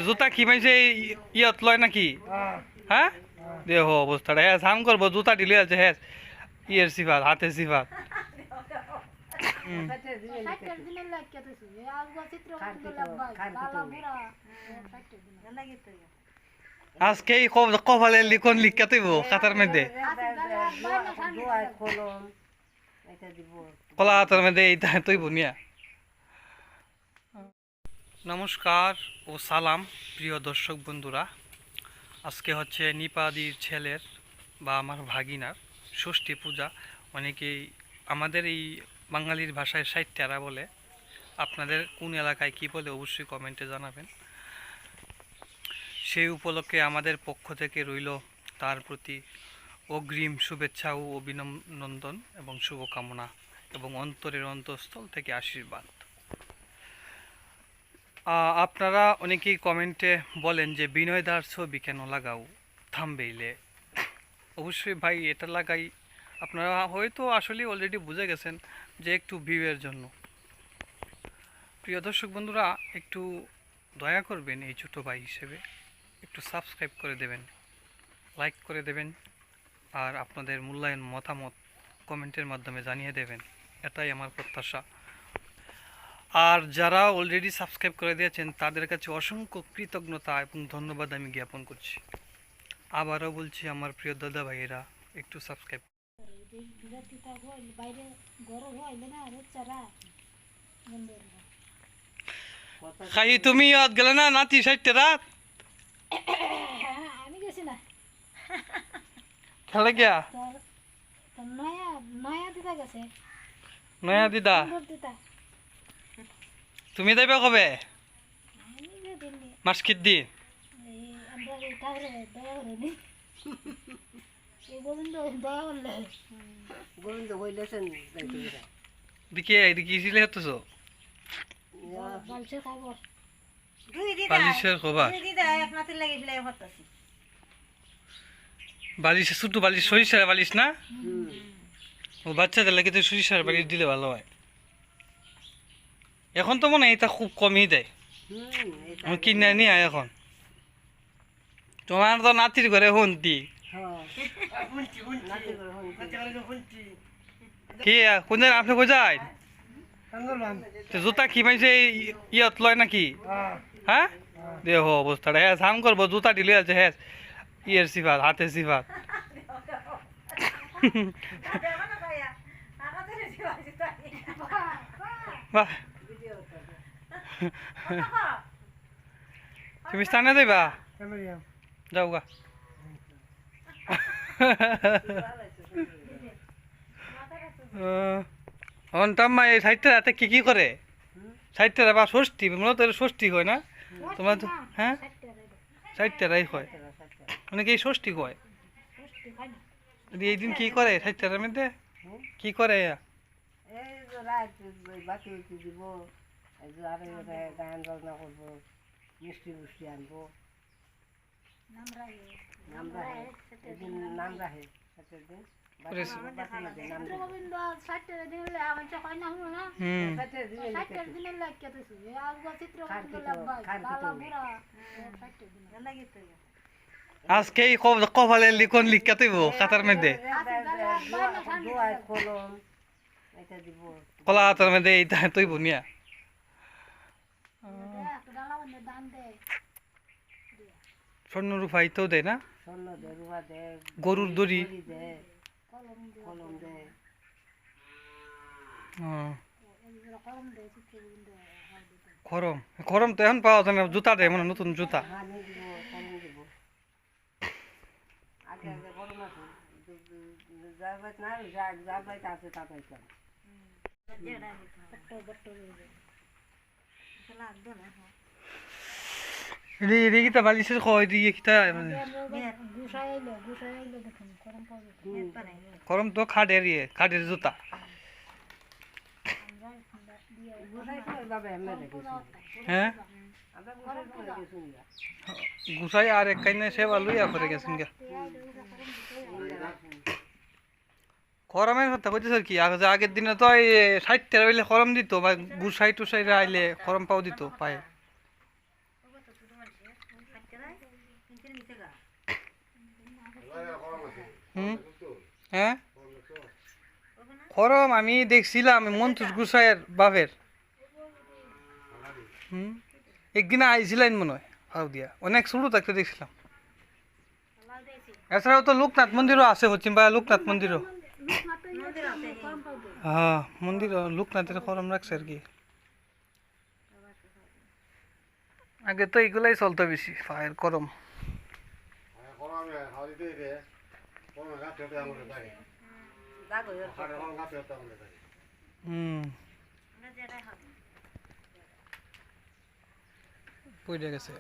জুতা কি মাইছে ইয়ত লয় নাকি? হ্যাঁ দেহ অবস্থাটা হ্যাঁ সাম করবো জুতা ঢিলে আছে হ্যাঁ ইয়ের সিফাত হাতের সিফাত আজকে কপালে লিখন লিখা তৈব খাতার মধ্যে কলা হাতের মধ্যে এইটা তৈব নিয়া। নমস্কার ও সালাম প্রিয় দর্শক বন্ধুরা, আজকে হচ্ছে নিপাদির ছেলের বা আমার ভাগিনার ষষ্ঠী পূজা। অনেকেই আমাদের এই বাঙালির ভাষায় সাহিত্যেরা বলে, আপনাদের কোন এলাকায় কি বলে অবশ্যই কমেন্টে জানাবেন। সেই উপলক্ষে আমাদের পক্ষ থেকে রইল তার প্রতি অগ্রিম শুভেচ্ছা ও অভিনন্দন এবং শুভকামনা এবং অন্তরের অন্তঃস্থল থেকে আশীর্বাদ। আপনারা অনেকেই কমেন্টে বলেন যে বিনয়দার ছবি কেন লাগাও থাম্বনেইলে। অবশ্যই ভাই এটা লাগাই, আপনারা হয়তো আসলে অলরেডি বুঝে গেছেন যে একটু ভিউয়ের জন্য। প্রিয় দর্শক বন্ধুরা, একটু দয়া করবেন এই ছোটো ভাই হিসেবে একটু সাবস্ক্রাইব করে দেবেন, লাইক করে দেবেন, আর আপনাদের মূল্যায়ন মতামত কমেন্টের মাধ্যমে জানিয়ে দেবেন, এটাই আমার প্রত্যাশা। আর যারা অলরেডি সাবস্ক্রাইব করে দিয়েছেন তাদের কাছে অসংখ্য কৃতজ্ঞতা এবং ধন্যবাদ আমি জ্ঞাপন করছি। আবারও বলছি আমার প্রিয় দাদা ভাইয়েরা একটু সাবস্ক্রাইব। খাই তুমি ইয়াদ গেলে না নাতি সাইটে রাত আমি গেছি না খেলে গিয়া নয়া নয়া দিদা গেছে। নয়া দিদা তুমি যাইবা কবে? মাসকির দিন দিকে এদিকে ছিলে হতেছ বালিশের খবর বালিশ ছোট বালিশ সরিষার বালিশ না? ও বাচ্চাদের লাগে তো সরিষার বালিশ দিলে ভালো হয়। এখন তো মনে হয় এটা খুব কমই দেয়, কিনে নিয়ে আয় এখন। তোমার তো নাতির ঘরে হন্তি কি কোন আপনি কোথায় জুতা কি মাইছে ইয়ত লয় নাকি? হ্যাঁ দেহ অবস্থাটা হ্যাঁ সাম করবো জুতা ঢিলে আছে হ্যাঁ ইয়ের সিফাত হাতের সিফাত বাহ তুমি স্থানে যাইবা যাও গা অন্তাম্মা এই সাইডটা রাতে কি করে? সাইডটা বা ষষ্ঠী মূলত ষষ্ঠী হয় না তোমার তো? হ্যাঁ সাইডটা রাই হয়, অনেকে এই ষষ্ঠী কয়। এই দিন কি করে সাইডটার মধ্যে কি করে? গান বাজনা করবো, মিষ্টি মিষ্টি আনবো, নাম রাখে আজকে কপালে লিখন লিখা তৈব খাতার মধ্যে কলা হাতের মধ্যে এইটা তৈব নিয়া। স্বর্ণ রূপাই তো দেয় না, গরুর দড়ি খরম খরম তো এখন পাওয়া যায় না, জুতা দেয় মানে নতুন জুতা। এদিকে বালিশের কয় দিয়ে কিতা খরম তো খাটের জুতা হ্যাঁ গুছাই আর এক কাইনে সেবা লইয়া করে গেছেন গা। খরমের কথা কইতেছ কি? আগের দিনে তো এই 60 হইলে খরম দিত বা গুছাই টুসাই আইলে খরম পাও দিত পায়ে। হুম হ্যাঁ খরম আমি দেখছিলাম মন্তুষ গুসাইয়ের বাপের। হুম একদিন আইছিলেন মনে হয় ফাউ দিয়া, অনেক ছোটো থাকতে দেখছিলাম। এছাড়াও তো লোকনাথ মন্দিরও আছে হচ্ছে বা লোকনাথ মন্দিরও। হ্যাঁ মন্দির লোকনাথের খরম রাখছে আর কি। আগে তো এগুলাই চলতো বেশি ফায়ের করম। হুম পড়ে গেছে।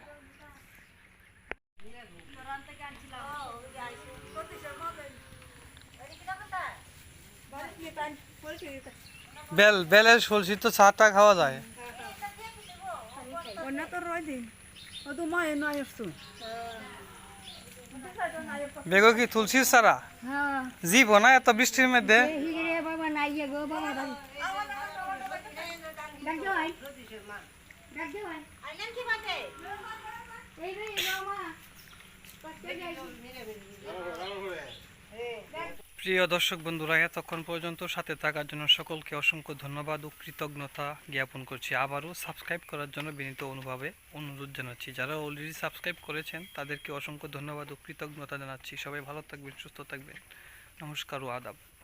বেলের সলসি তো চাটা খাওয়া যায়। বেগো কি তুলসীর সারা হ্যাঁ জীব না এত বৃষ্টির মধ্যে। হিরে বাবা নাই গো বাবা দাদি ডাক দে ভাই ডাক দে ভাই এই রে মামা কষ্ট যাই। প্রিয় দর্শক বন্ধুরা, এতক্ষণ পর্যন্ত সাথে থাকার জন্য সকলকে অসংখ্য ধন্যবাদ ও কৃতজ্ঞতা জ্ঞাপন করছি। আবারও সাবস্ক্রাইব করার জন্য বিনীত অনুরোধ জানাচ্ছি। যারা অলরেডি সাবস্ক্রাইব করেছেন তাদেরকে অসংখ্য ধন্যবাদ ও কৃতজ্ঞতা জানাচ্ছি। সবাই ভালো থাকবেন, সুস্থ থাকবেন। নমস্কার ও আদাব।